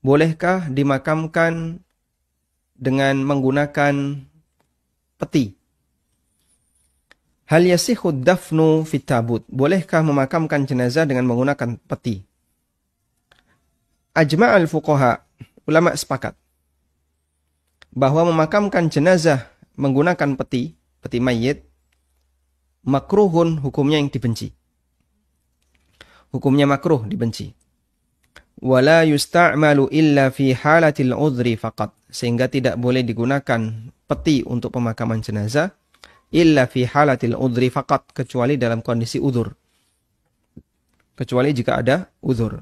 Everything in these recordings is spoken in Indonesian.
bolehkah dimakamkan dengan menggunakan peti? Hal yasihhu dafnu fit tabut, bolehkah memakamkan jenazah dengan menggunakan peti? Ajma'al fuqaha, ulama sepakat bahwa memakamkan jenazah menggunakan peti mayit, makruhun, hukumnya yang dibenci. Hukumnya makruh, dibenci. Wala yusta'malu illa fi halatil udhri faqat, sehingga tidak boleh digunakan peti untuk pemakaman jenazah illa fi halatil udhri faqat, kecuali dalam kondisi udhur, kecuali jika ada udhur.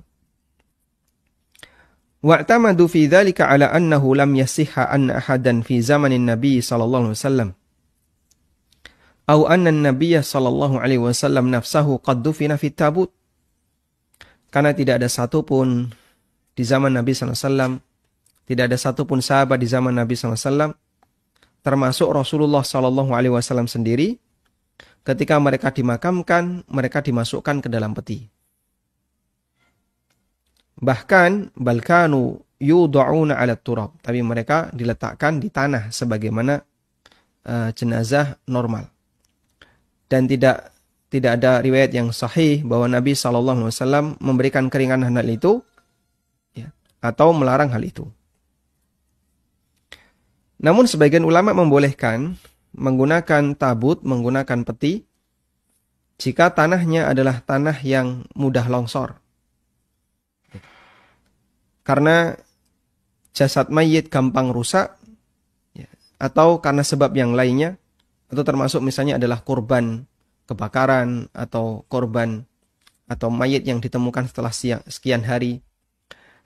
Wa'tamadu fi dzalika ala annahu lam yasihha anna ahadan fi zamanin nabi sallallahu alaihi wasallam au anna an-nabiy sallallahu alaihi wasallam nafsahu qad dufina fit tabut, karena tidak ada satupun di zaman Nabi SAW, tidak ada satupun sahabat di zaman Nabi SAW, termasuk Rasulullah SAW sendiri, ketika mereka dimakamkan, mereka dimasukkan ke dalam peti. Bahkan, balkanu yudha'una ala turab, tapi mereka diletakkan di tanah sebagaimana jenazah normal. Dan tidak ada riwayat yang sahih bahwa Nabi SAW memberikan keringanan hal itu, ya, atau melarang hal itu. Namun sebagian ulama membolehkan menggunakan tabut, menggunakan peti, jika tanahnya adalah tanah yang mudah longsor. Karena jasad mayit gampang rusak, ya, atau karena sebab yang lainnya, atau termasuk misalnya adalah korban kebakaran atau korban atau mayit yang ditemukan setelah sekian hari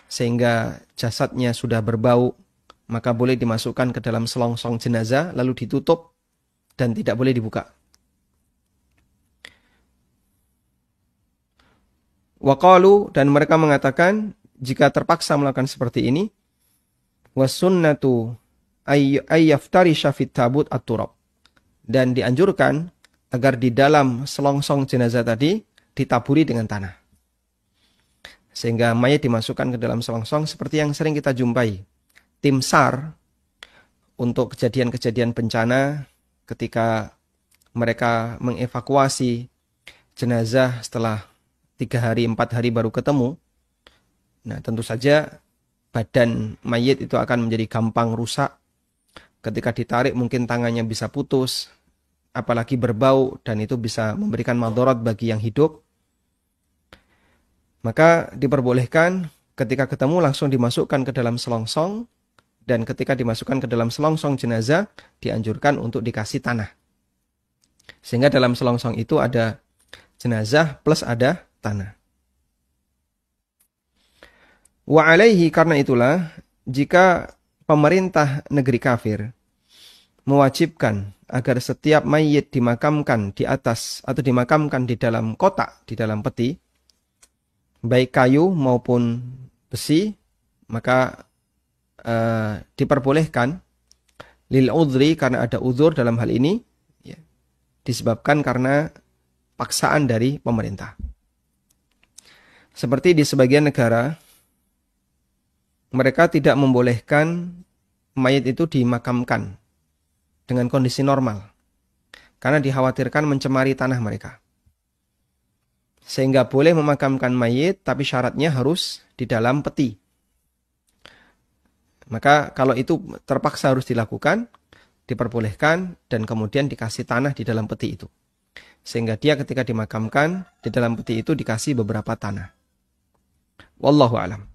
sehingga jasadnya sudah berbau, maka boleh dimasukkan ke dalam selongsong jenazah lalu ditutup dan tidak boleh dibuka. Waqalu, dan mereka mengatakan jika terpaksa melakukan seperti ini, wasunnatu ayyaftarisha fit tabut at-turab, dan dianjurkan agar di dalam selongsong jenazah tadi ditaburi dengan tanah. Sehingga mayat dimasukkan ke dalam selongsong seperti yang sering kita jumpai. Tim SAR untuk kejadian-kejadian bencana ketika mereka mengevakuasi jenazah setelah 3 hari, 4 hari baru ketemu. Nah, tentu saja badan mayat itu akan menjadi gampang rusak. Ketika ditarik mungkin tangannya bisa putus, apalagi berbau, dan itu bisa memberikan madarat bagi yang hidup. Maka diperbolehkan ketika ketemu langsung dimasukkan ke dalam selongsong, dan ketika dimasukkan ke dalam selongsong jenazah dianjurkan untuk dikasih tanah. Sehingga dalam selongsong itu ada jenazah plus ada tanah. Wa alaihi, karena itulah jika pemerintah negeri kafir mewajibkan agar setiap mayit dimakamkan di atas atau dimakamkan di dalam kotak, di dalam peti, baik kayu maupun besi, maka diperbolehkan lil udhri, karena ada uzur dalam hal ini, ya, disebabkan karena paksaan dari pemerintah. Seperti di sebagian negara, mereka tidak membolehkan mayit itu dimakamkan dengan kondisi normal, karena dikhawatirkan mencemari tanah mereka. Sehingga boleh memakamkan mayit, tapi syaratnya harus di dalam peti. Maka kalau itu terpaksa harus dilakukan, diperbolehkan, dan kemudian dikasih tanah di dalam peti itu. Sehingga dia ketika dimakamkan, di dalam peti itu dikasih beberapa tanah. Wallahu a'lam.